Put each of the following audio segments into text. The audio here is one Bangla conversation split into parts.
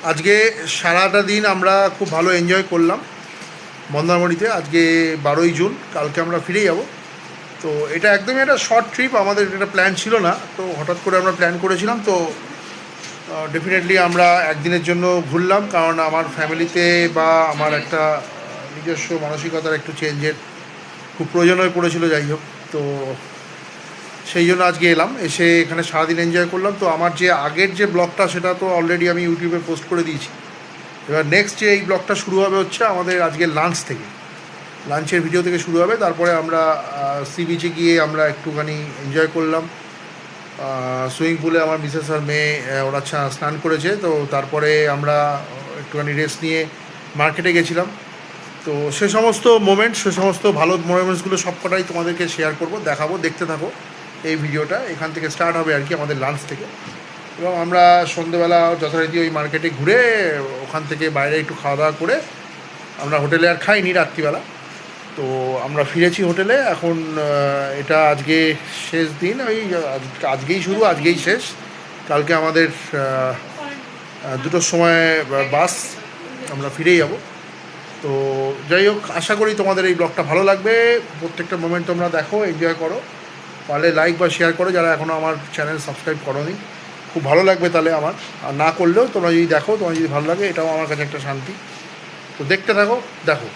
আজকে সারাটা দিন আমরা খুব ভালো এনজয় করলাম মন্দারমণিতে। আজকে 12ই জুন, কালকে আমরা ফিরে যাব। তো এটা একদমই একটা শর্ট ট্রিপ, আমাদের এটা প্ল্যান ছিল না, তো হঠাৎ করে আমরা প্ল্যান করেছিলাম। তো ডেফিনেটলি আমরা একদিনের জন্য ঘুরলাম, কারণ আমার ফ্যামিলিতে বা আমার একটা নিজস্ব মানসিকতার একটু চেঞ্জের খুব প্রয়োজন হয়ে পড়েছিল। যাই হোক, তো সেই জন্য আজকে এলাম, এসে এখানে সারাদিন এনজয় করলাম। তো আমার যে আগের যে ব্লগটা সেটা তো অলরেডি আমি ইউটিউবে পোস্ট করে দিয়েছি। এবার নেক্সট যে এই ব্লগটা শুরু হবে হচ্ছে আমাদের আজকে লাঞ্চ থেকে, লাঞ্চের ভিডিও থেকে শুরু হবে। তারপরে আমরা সি বিচে গিয়ে আমরা একটুখানি এনজয় করলাম। সুইমিং পুলে আমার মিসেস আর মেয়ে ওরা স্নান করেছে। তো তারপরে আমরা একটুখানি রেস্ট নিয়ে মার্কেটে গেছিলাম। তো সে সমস্ত মোমেন্টস, সে সমস্ত ভালো মোমেন্টসগুলো সবকটাই তোমাদেরকে শেয়ার করব, দেখাবো, দেখতে থাকো এই ভিডিওটা। এখান থেকে স্টার্ট হবে আর কি আমাদের লাঞ্চ থেকে। এবং আমরা সন্ধ্যেবেলা যথারীতি ওই মার্কেটে ঘুরে ওখান থেকে বাইরে একটু খাওয়া দাওয়া করে আমরা হোটেলে আর খাইনি রাত্রিবেলা। তো আমরা ফিরেছি হোটেলে। এখন এটা আজকে শেষ দিন, ওই আজকেই শুরু, আজকেই শেষ। কালকে আমাদের 2টোর সময় বাস, আমরা ফিরেই যাব। তো যাই হোক, আশা করি তোমাদের এই ব্লগটা ভালো লাগবে। প্রত্যেকটা মোমেন্ট তোমরা দেখো, এনজয় করো, পারলে লাইক বা শেয়ার করো যারা এখনও আমার চ্যানেল সাবস্ক্রাইব করোনি। খুব ভালো লাগবে তাহলে আমার, আর না করলেও তোমরা যদি দেখো, তোমার যদি ভালো লাগে, এটাও আমার কাছে একটা শান্তি। তো দেখতে থাকো, দেখো।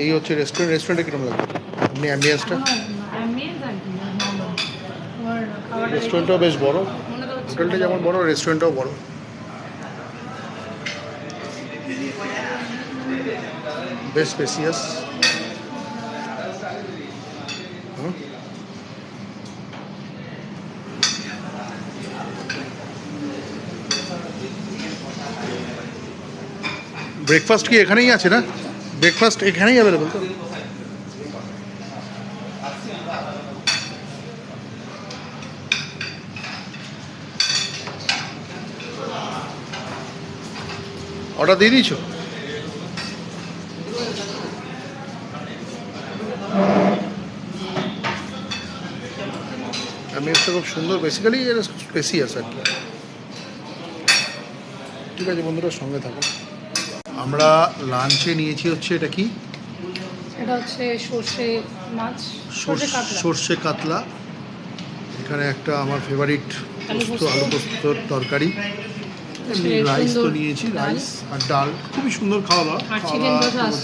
এই হচ্ছে রেস্টুরেন্ট। রেস্টুরেন্টে কীরকম লাগবে আপনি অ্যাম্বিয়েন্সটা? রেস্টুরেন্টটাও বেশ বড়, হোটেলটা যেমন বড় রেস্টুরেন্টটাও বড়। বেশ স্পেসিয়াস। ব্রেকফাস্ট কি এখানেই আছে না? ব্রেকফাস্ট এখানেই অ্যাভেলেবল তো? অর্ডার দিয়ে দিয়েছো? অ্যাম্বিয়েন্সটা খুব সুন্দর, বেসিক্যালি এটা স্পেসিয়াস আর কি। ঠিক আছে বন্ধুরা, সঙ্গে থাকো। আমরা লাঞ্চে নিয়েছি হচ্ছে, এটা কি? এটা হচ্ছে সর্ষে মাছ, সর্ষে কাতলা। এখানে একটা আমার ফেভারিট আলু পোস্তর তরকারি। রাইস তো নিয়েছি, রাইস আর ডাল। খুবই সুন্দর খাওয়া দাওয়া,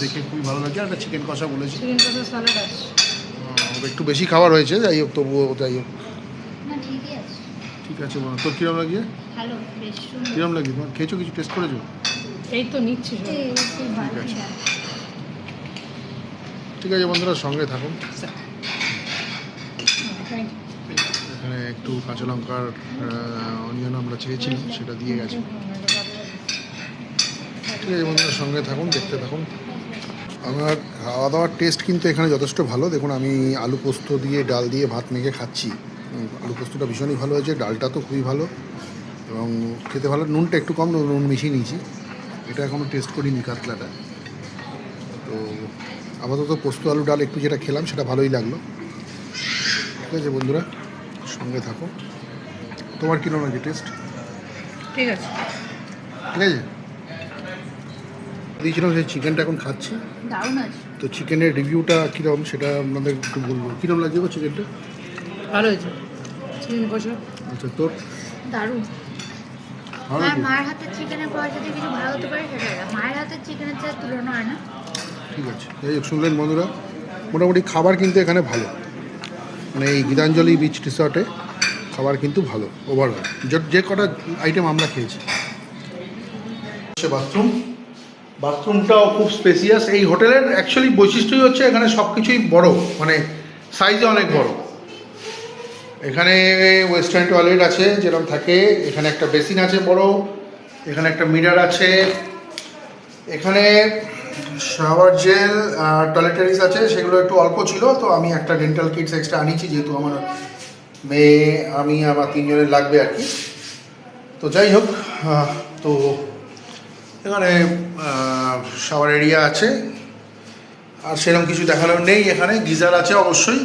দেখে খুবই ভালো লাগে। একটা চিকেন কষা বলেছি, একটু বেশি খাবার হয়েছে, যাই হোক, তবুও যাই হোক ঠিক আছে। বলো তোর কিরম লাগে? কিরম লাগে তোমার? খেয়েছো, কিছু টেস্ট করেছো? এই তো নিচ্ছি। ঠিক আছে, ঠিক আছে বন্ধুরা, সঙ্গে থাকুন। এখানে একটু কাঁচা লঙ্কার অনিয়ন আমরা চেয়েছিলাম, সেটা দিয়ে গেছে। ঠিক আছে বন্ধুরা, সঙ্গে থাকুন, দেখতে থাকুন। আমার খাওয়া দাওয়ার টেস্ট কিন্তু এখানে যথেষ্ট ভালো। দেখুন, আমি আলু পোস্ত দিয়ে, ডাল দিয়ে ভাত মেখে খাচ্ছি। আলু পোস্তটা ভীষণই ভালো হয়েছে, ডালটা তো খুবই ভালো এবং খেতে ভালো। নুনটা একটু কম, নুন মিশিয়ে নিয়েছি। এটা এখনও টেস্ট করিনি কাতলাটা। তো আপাতত পোস্ত আলু ডাল একটু যেটা খেলাম সেটা ভালোই লাগলো। ঠিক আছে বন্ধুরা, সঙ্গে থাকো। তোমার কীরকম লাগে টেস্ট? ঠিক আছে, ঠিক আছে। দিয়েছিলাম সেই চিকেনটা এখন খাচ্ছি। দারুণ আছে। তো চিকেনের রিভিউটা কীরকম সেটা আপনাদের একটু বলবো। কীরকম লাগছে গো চিকেনটা? ভালো হয়েছে চিকেন কষা। আচ্ছা, তোর? দারুণ। আর মায়ের হাতের চিকেনের পর যদি কিছু ভালো হতে পারে সেটা, মায়ের হাতের চিকেনের চেয়ে তুলনা হয় না। ঠিক আছে, যাই হোক, শুনলেন বন্ধুরা, মোটামুটি খাবার কিন্তু এখানে ভালো। মানে এই গীতাঞ্জলি বিচ রিসর্টে খাবার কিন্তু ভালো ওভারঅল, যে কটা আইটেম আমরা খেয়েছি। বাথরুম, বাথরুমটাও খুব স্পেসিয়াস। এই হোটেলের অ্যাকচুয়ালি বৈশিষ্ট্যই হচ্ছে এখানে সব কিছুই বড়ো, মানে সাইজে অনেক বড়। এখানে ওয়েস্টার্ন টয়লেট আছে যেরকম থাকে, এখানে একটা বেসিন আছে বড়, এখানে একটা মিরার আছে, এখানে শাওয়ার জেল, টয়লেটারিজ আছে, সেগুলো একটু অল্প ছিল। তো আমি একটা ডেন্টাল কিটস এক্সট্রা আনিয়েছি, যেহেতু আমার মেয়ে, আমি, আমার 3 জনের লাগবে আর কি। তো যাই হোক, তো এখানে শাওয়ার এরিয়া আছে, আর সেরকম কিছু দেখানোর নেই। এখানে গিজার আছে অবশ্যই।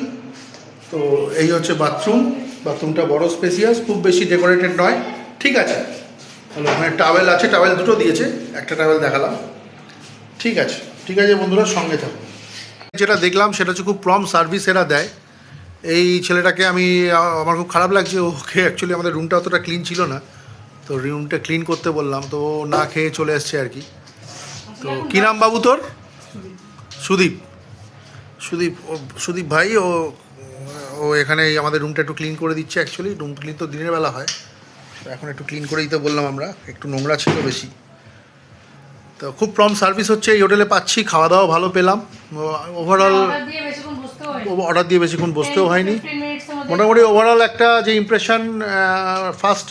তো এই হচ্ছে বাথরুম। বাথরুমটা বড়, স্পেসিয়াস, খুব বেশি ডেকোরেটেড নয়, ঠিক আছে। হ্যালো, ওখানে টাওয়েল আছে, টাওয়েল দুটো দিয়েছে, একটা টাওয়েল দেখালাম। ঠিক আছে বন্ধুরা, সঙ্গে থাকো। যেটা দেখলাম সেটা হচ্ছে খুব প্রম সার্ভিস এরা দেয়। এই ছেলেটাকে আমার খুব খারাপ লাগছে, ওকে অ্যাকচুয়ালি আমাদের রুমটা অতটা ক্লিন ছিল না, তো রুমটা ক্লিন করতে বললাম, তো না খেয়ে চলে এসছে আর কি। তো কী নাম বাবু তোর? সুদীপ। সুদীপ ভাই ও এখানে আমাদের রুমটা একটু ক্লিন করে দিচ্ছে। অ্যাকচুয়ালি রুম ক্লিন তো দিনের বেলা হয়, তো এখন একটু ক্লিন করে দিতে বললাম আমরা, একটু নোংরা ছিল বেশি। তো খুব প্রম সার্ভিস হচ্ছে এই হোটেলে পাচ্ছি, খাওয়া দাওয়া ভালো পেলাম। ওভারঅল অর্ডার দিয়ে বেশিক্ষণ বসতেও হয়নি। মোটামুটি ওভারঅল একটা যে ইমপ্রেশন ফার্স্ট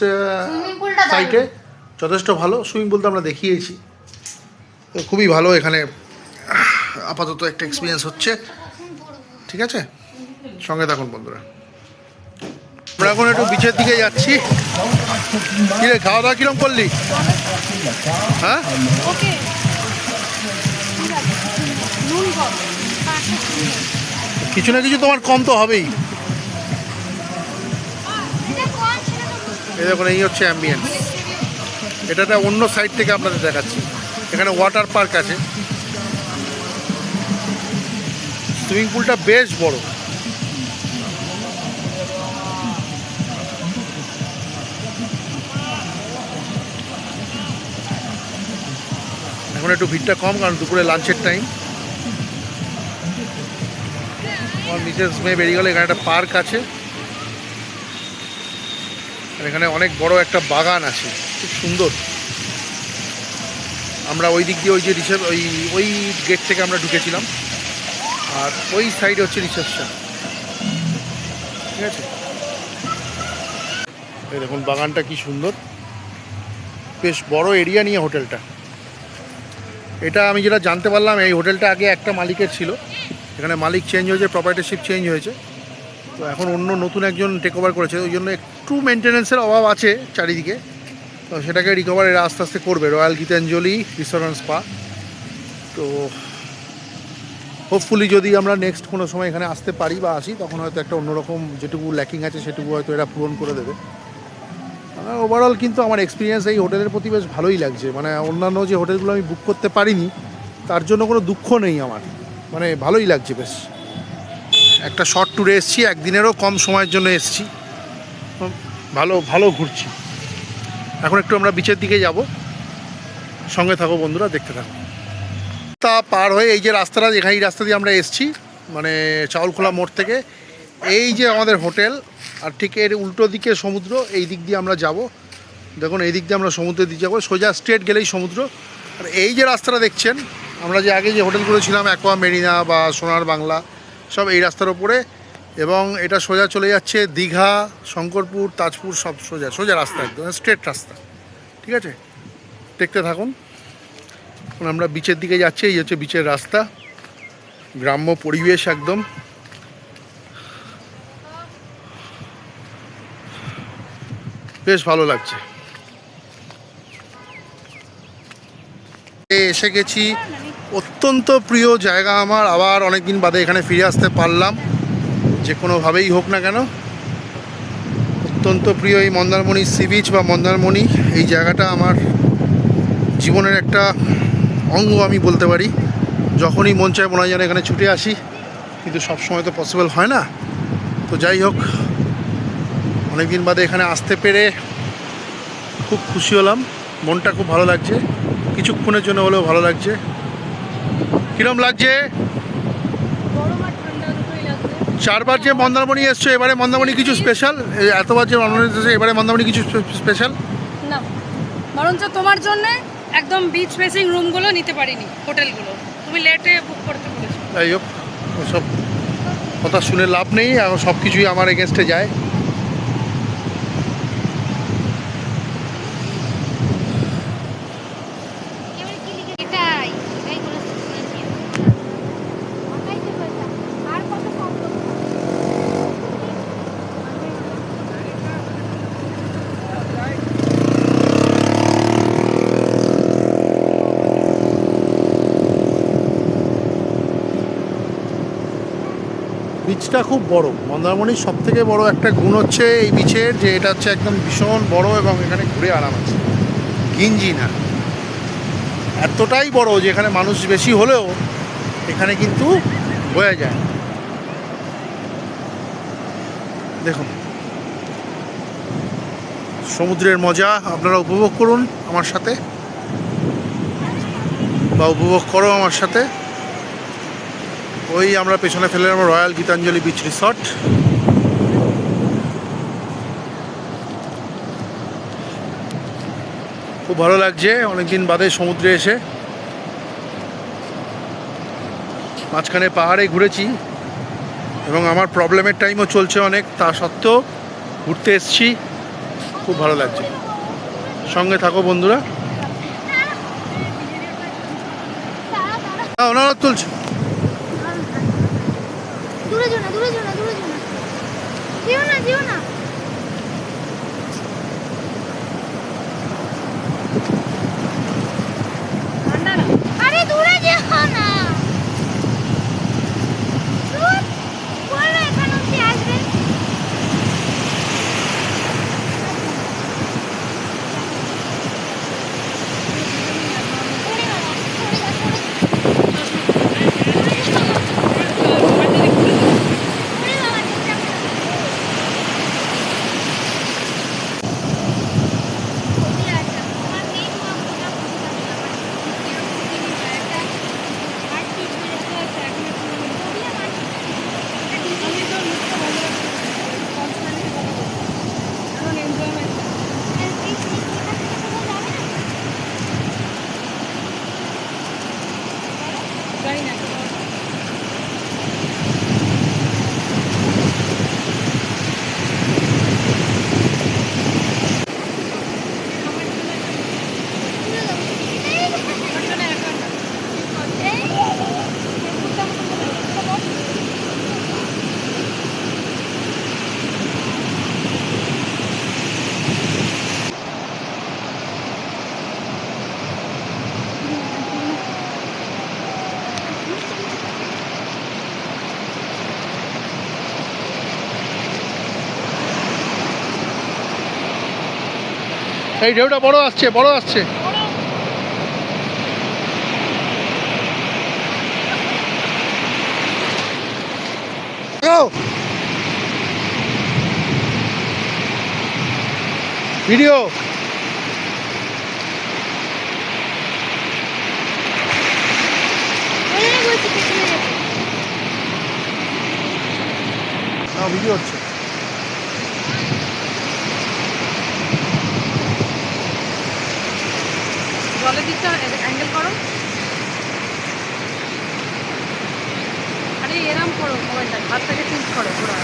সাইটে যথেষ্ট ভালো। সুইমিং পুল তো আমরা দেখিয়েছি, তো খুবই ভালো। এখানে আপাতত একটা এক্সপিরিয়েন্স হচ্ছে। ঠিক আছে, সঙ্গে থাকুন বন্ধুরা। আমরা এখন একটু বিচের দিকে যাচ্ছি। কি রে, খাওয়া দাওয়া কিরম করলি? হ্যাঁ, কিছু না কিছু তোমার কম তো হবেই। এই দেখুন, এই হচ্ছে অ্যাম্বিয়েন্স। এটা একটা অন্য সাইড থেকে আপনাদের দেখাচ্ছি। এখানে ওয়াটার পার্ক আছে, সুইমিং পুলটা বেশ বড়। এখন একটু ভিড়টা কম, কারণ দুপুরে লাঞ্চের টাইম। আমার মিসেস মেয়ে বেরিয়ে গেলে। এখানে একটা পার্ক আছে, আর এখানে অনেক বড় একটা বাগান আছে, খুব সুন্দর। আমরা ওই দিক দিয়ে ওই যে ওই গেট থেকে আমরা ঢুকেছিলাম, আর ওই সাইডে হচ্ছে রিসেপশন। ঠিক আছে, এই দেখুন বাগানটা কি সুন্দর, বেশ বড় এরিয়া নিয়ে হোটেলটা। এটা আমি যেটা জানতে পারলাম, এই হোটেলটা আগে একটা মালিকের ছিল, এখানে মালিক চেঞ্জ হয়েছে, প্রপার্টিশিপ চেঞ্জ হয়েছে, তো এখন অন্য নতুন একজন টেক ওভার করেছে। ওই জন্য একটু মেনটেন্যান্সের অভাব আছে চারিদিকে, তো সেটাকে রিকভার এরা আস্তে আস্তে করবে। Royal Gitanjali resort spa. তো হোপফুলি যদি আমরা নেক্সট কোনো সময় এখানে আসতে পারি বা আসি, তখন হয়তো একটা অন্যরকম যেটুকু ল্যাকিং আছে সেটুকু হয়তো এরা পূরণ করে দেবে। ওভারঅল কিন্তু আমার এক্সপিরিয়েন্স এই হোটেলের প্রতি বেশ ভালোই লাগছে। মানে অন্যান্য যে হোটেলগুলো আমি বুক করতে পারিনি, তার জন্য কোনো দুঃখ নেই আমার, মানে ভালোই লাগছে বেশ। একটা শর্ট ট্যুরে এসেছি, একদিনেরও কম সময়ের জন্য এসেছি, ভালো ঘুরছি। এখন একটু আমরা বিচের দিকে যাব, সঙ্গে থাকো বন্ধুরা, দেখতে থাকো। তা পার হয়ে এই যে রাস্তাটা, যেখানে এই রাস্তা দিয়ে আমরা এসেছি, মানে চাউলখোলা মোড় থেকে, এই যে আমাদের হোটেল, আর ঠিক এর উল্টো দিকে সমুদ্র, এই দিক দিয়ে আমরা যাব। দেখুন, এই দিক দিয়ে আমরা সমুদ্রের দিকে যাবো, সোজা স্ট্রেট গেলেই সমুদ্র। আর এই যে রাস্তাটা দেখছেন, আমরা যে আগে যে হোটেলগুলো ছিলাম, অ্যাকোয়া মেরিনা বা সোনার বাংলা, সব এই রাস্তার ওপরে। এবং এটা সোজা চলে যাচ্ছে দীঘা, শঙ্করপুর, তাজপুর, সব সোজা রাস্তা, একদম স্ট্রেট রাস্তা। ঠিক আছে, দেখতে থাকুন। এখন আমরা বিচের দিকে যাচ্ছি, এই হচ্ছে বিচের রাস্তা, গ্রাম্য পরিবেশ একদম। বেশ ভালো লাগছে। এসে গেছি, অত্যন্ত প্রিয় জায়গা আমার। আবার অনেক দিন বাদে এখানে ফিরে আসতে পারলাম, যে কোনোভাবেই হোক না কেন। অত্যন্ত প্রিয় এই মন্দারমণি সি বিচ বা মন্দারমণি, এই জায়গাটা আমার জীবনের একটা অঙ্গ আমি বলতে পারি। যখনই মন চায় মনে হয় যেন এখানে ছুটে আসি, কিন্তু সবসময় তো পসিবল হয় না। তো যাই হোক, অনেক দিন বাদে এখানে আসতে পেরে খুব খুশি হলাম, মনটা খুব ভালো লাগছে, কিছুক্ষণের জন্য হলেও ভালো লাগছে। কীরকম লাগছে? 4বার যে মন্দারমণি এসছো, এবারে মন্দারমণি কিছু স্পেশাল? এতবার যে মন্দারমণি এসেছে, এবারে মন্দারমণি কিছু স্পেশাল? না, বরঞ্চ তোমার জন্য একদম বিচ ফেসিং রুমগুলো নিতে পারিনি, হোটেলগুলো তুমি লেটে বুক করতে বলেছো। যাই হোক, ওসব কথা শুনে লাভ নেই, এখন সব কিছুই আমার এগেনস্টে যায়। বিচটা খুব বড়, মন্দারমণির সব থেকে বড় একটা গুণ হচ্ছে এই বিচের, যে এটা হচ্ছে একদম ভীষণ বড় এবং এখানে ঘুরে আরাম আছে। ঘিঞ্জি না, এতটাই বড় যে এখানে মানুষ বেশি হলেও এখানে কিন্তু বোঝা যায়। দেখুন সমুদ্রের মজা আপনারা উপভোগ করুন আমার সাথে, বা উপভোগ করো আমার সাথে। ওই আমরা পেছনে ফেলে আমরা রয়্যাল গীতাঞ্জলি বিচ রিসর্ট। খুব ভালো লাগছে অনেকদিন বাদে সমুদ্রে এসে। মাঝখানে পাহাড়ে ঘুরেছি এবং আমার প্রবলেমের টাইমও চলছে অনেক, তা সত্ত্বেও ঘুরতে এসেছি, খুব ভালো লাগছে। সঙ্গে থাকো বন্ধুরা। ওনারা তুলছে। দূরে যেও না, দূরে যেও না, দূরে যেও না, যেও না, যেও না। আরে দূরে যেও না। দূর, বললো এখানে অব্দি আসবে। ওরে বাবা, সরে যা, সরে যা। ওরে বাবা, ঠিকঠাক না। ছবি আছে, আমার নেই তোমার ফোটা ফোটা আমার এরকম জিনিস একটা আর কি করে আছে এখন ছবি আমার এটা ডিজাইন তো মুখটা ভালো লাগছে কনস্ট্যান্টলি কথা বলছি এখন এনজয়মেন্ট এই এটা থেকে কোথাও যাবে না জানি না এই ঢেউটা বড় আসছে, বড় আসছে। ভিডিও ভিডিও হচ্ছে। জলের দিকটা অ্যাঙ্গেল করো, আরে এরম করো মোবাইলটা, হাতটাকে টিল্ট করো পুরো।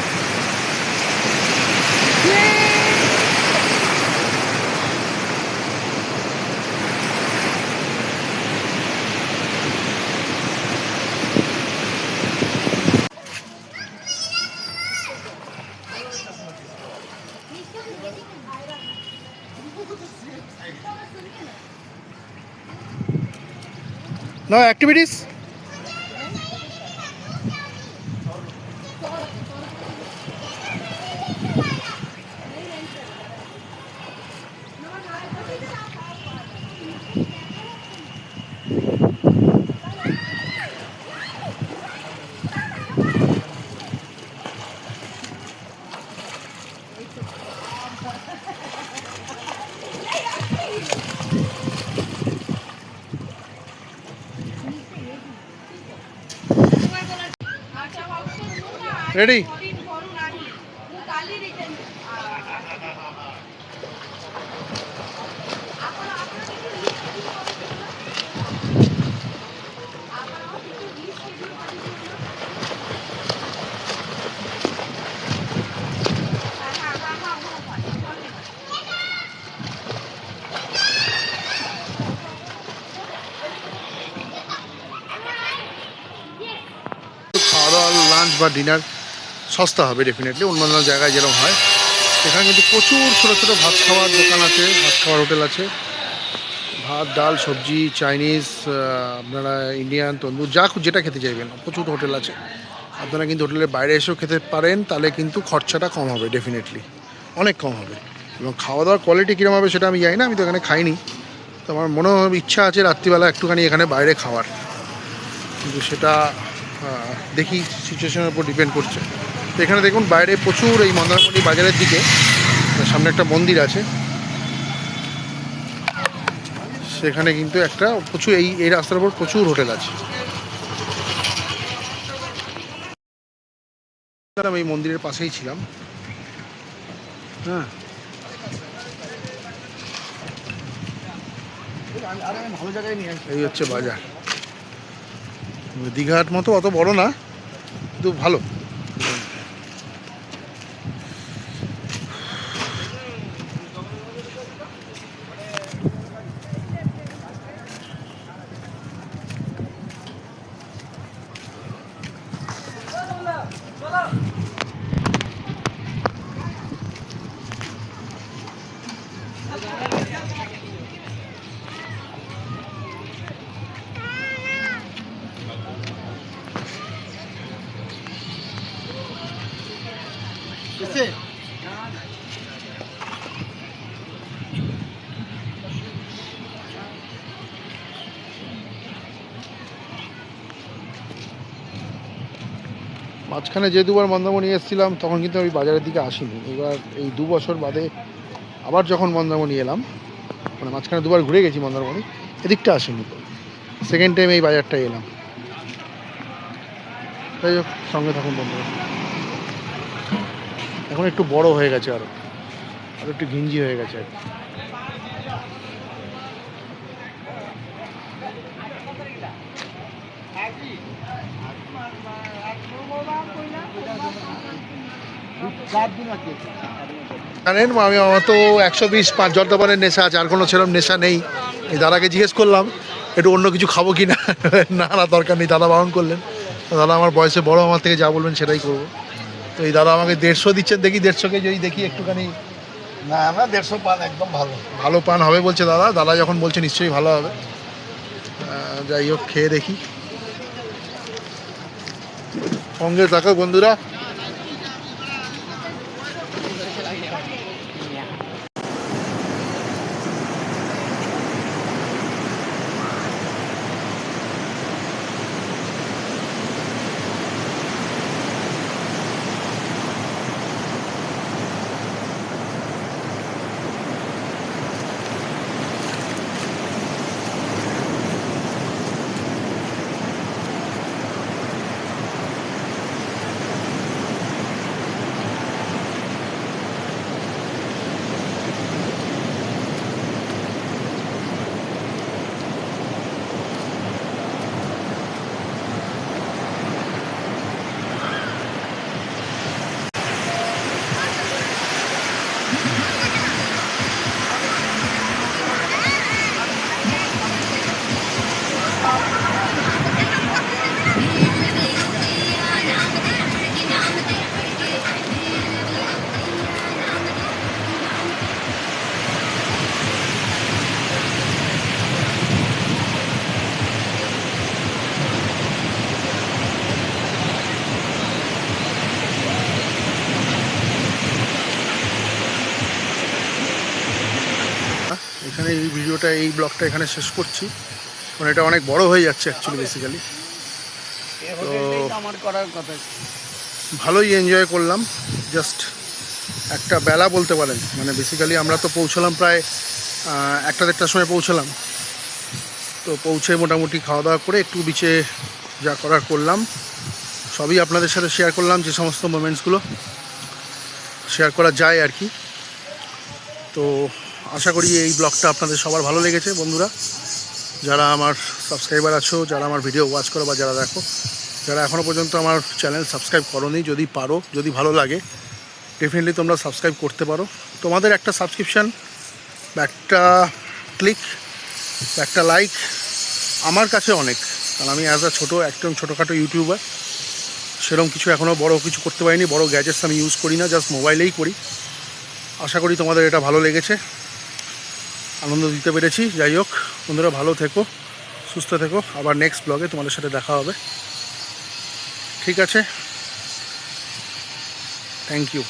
No activities? Ready? খাওয়া দাওয়া লাঞ্চ বা ডিনার সস্তা হবে ডেফিনেটলি, অন্যান্য জায়গায় যেরকম হয়। এখানে কিন্তু প্রচুর ছোটো ছোটো ভাত খাওয়ার দোকান আছে, ভাত খাওয়ার হোটেল আছে। ভাত ডাল সবজি চাইনিজ, আপনারা ইন্ডিয়ান তন্দুর যা যেটা খেতে চাইবেন প্রচুর হোটেল আছে। আপনারা কিন্তু হোটেলের বাইরে এসেও খেতে পারেন, তাহলে কিন্তু খরচাটা কম হবে, ডেফিনেটলি অনেক কম হবে। এবং খাওয়া দাওয়ার কোয়ালিটি কীরকম হবে সেটা আমি জানি না, আমি তো এখানে খাইনি, তো আমার মনে হয় ইচ্ছা আছে রাত্রিবেলা একটুখানি এখানে বাইরে খাওয়ার, কিন্তু সেটা দেখি সিচুয়েশনের উপর ডিপেন্ড করছে। তো এখানে দেখুন বাইরে প্রচুর, এই মন্দারমণি বাজারের দিকে সামনে একটা মন্দির আছে, সেখানে কিন্তু একটা প্রচুর এই রাস্তার উপর প্রচুর হোটেল আছে। আমি এই মন্দিরের পাশেই ছিলাম। হ্যাঁ, ভালো জায়গায় নিয়ে এই হচ্ছে বাজার। দীঘার মতো অত বড় না, কিন্তু ভালো। মাঝখানে যে দুবার মন্দারমণি এসেছিলাম তখন কিন্তু আমি বাজারের দিকে আসিনি। এবার এই 2 বছর বাদে আবার যখন মন্দারমণি এলাম, মানে মাঝখানে দুবার ঘুরে গেছি মন্দারমণি, এদিকটা আসিনি, সেকেন্ড টাইম এই বাজারটায় এলাম। তাই হোক, সঙ্গে থাকুন বন্ধুরা। এখন একটু বড় হয়ে গেছে, আরও একটু ঘিঞ্জি হয়ে গেছে আর কি। জানেন আমি, আমার তো 120 জর্দাপানের নেশা আছে, আর কোনো সেরকম নেশা নেই। এই দাদাকে জিজ্ঞেস করলাম একটু অন্য কিছু খাবো কি না, না দরকার নেই, দাদা বারণ করলেন। দাদা আমার বয়সে বড়, আমার থেকে যা বলবেন সেটাই করবো। তো এই দাদা আমাকে 150 দিচ্ছেন, দেখি 150কে যদি দেখি একটুখানি। না না, 150 পান একদম ভালো ভালো পান হবে বলছে দাদা। দাদা যখন বলছে নিশ্চয়ই ভালো হবে। যাই হোক, খেয়ে দেখি। সঙ্গে থাকো বন্ধুরা। এখানে এই ভিডিওটা, এই ব্লগটা এখানে শেষ করছি, মানে এটা অনেক বড় হয়ে যাচ্ছে অ্যাকচুয়ালি বেসিক্যালি। তো আমার করার কথা। ভালোই এনজয় করলাম। জাস্ট একটা বেলা বলতে পারেন, মানে বেসিক্যালি আমরা তো পৌঁছলাম প্রায় 1টা-1:30টার সময় পৌঁছলাম। তো পৌঁছে মোটামুটি খাওয়া দাওয়া করে একটু বিচে যা করার করলাম, সবই আপনাদের সাথে শেয়ার করলাম, যে সমস্ত মোমেন্টসগুলো শেয়ার করা যায় আর কি। তো আশা করি এই ব্লগটা আপনাদের সবার ভালো লেগেছে বন্ধুরা। যারা আমার সাবস্ক্রাইবার আছো, যারা আমার ভিডিও ওয়াচ করো বা যারা দেখো, যারা এখনও পর্যন্ত আমার চ্যানেল সাবস্ক্রাইব করোনি, যদি পারো, যদি ভালো লাগে, ডেফিনেটলি তোমরা সাবস্ক্রাইব করতে পারো। তোমাদের একটা সাবস্ক্রিপশান বা একটা ক্লিক বা একটা লাইক আমার কাছে অনেক। কারণ আমি অ্যাজ আ একদম ছোটোখাটো ইউটিউবার, সেরকম কিছু এখনও বড় কিছু করতে পারিনি। বড় গ্যাজেটস আমি ইউজ করি না, জাস্ট মোবাইলেই করি। আশা করি তোমাদের এটা ভালো লেগেছে, আনন্দ দিতে পেরেছি। যাই হোক বন্ধুরা, ভালো থেকো, সুস্থ থেকো। আবার নেক্সট ব্লগে তোমাদের সাথে দেখা হবে। ঠিক আছে, থ্যাংক ইউ।